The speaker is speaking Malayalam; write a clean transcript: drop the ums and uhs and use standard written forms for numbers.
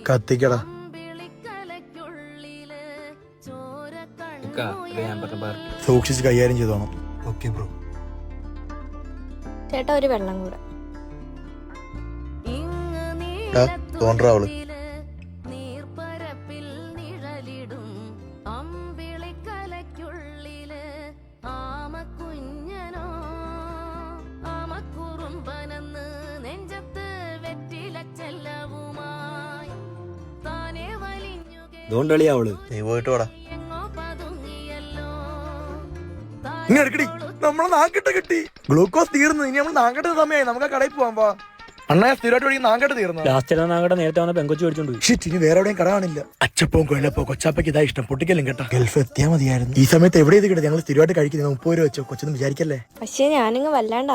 കത്തിക്കടാ. സൂക്ഷിച്ച് കൈകാര്യം ചെയ്തോണം. Okay bro. ചേട്ടാ ഒരു വെള്ളം കൂടെ. തോന്നറാവള് നീ പോയിട്ട് വാടാ. ഇങ്ങെടുക്കടി, നമ്മളെ നാക്കെട്ട് കിട്ടി. ഗ്ലൂക്കോസ് തീർന്നു. ഇനി നമ്മൾ നാങ്കട്ട സമയമായി. നമുക്ക് ആ കടയിൽ പോവാൻ പോ. അണ്ണാ സ്ഥിരമായിട്ട് നാങ്കട്ട തീർന്നു. നേരത്തെ വന്ന പെങ്കൊച്ചു മേടിച്ചോണ്ട്. ഇനി വേറെ എവിടെയും കട കാണില്ല. അച്ചപ്പവും കൊല്ലപ്പോ കൊച്ചാപ്പയ്ക്ക് ഇതാ ഇഷ്ടം. പൊട്ടിക്കലും കേട്ടോ. ഗൾഫ് എത്തിയാൽ മതിയായിരുന്നു. ഈ സമയത്ത് എവിടെ ഇത് കിട്ടും? ഞങ്ങൾ സ്ഥിരമായിട്ട് കഴിക്കുന്നത് 30 രൂപ വെച്ചോ. കൊച്ചൊന്നും വിചാരിക്കല്ലേ. പക്ഷെ ഞാനിങ്ങ് വല്ലാണ്ട്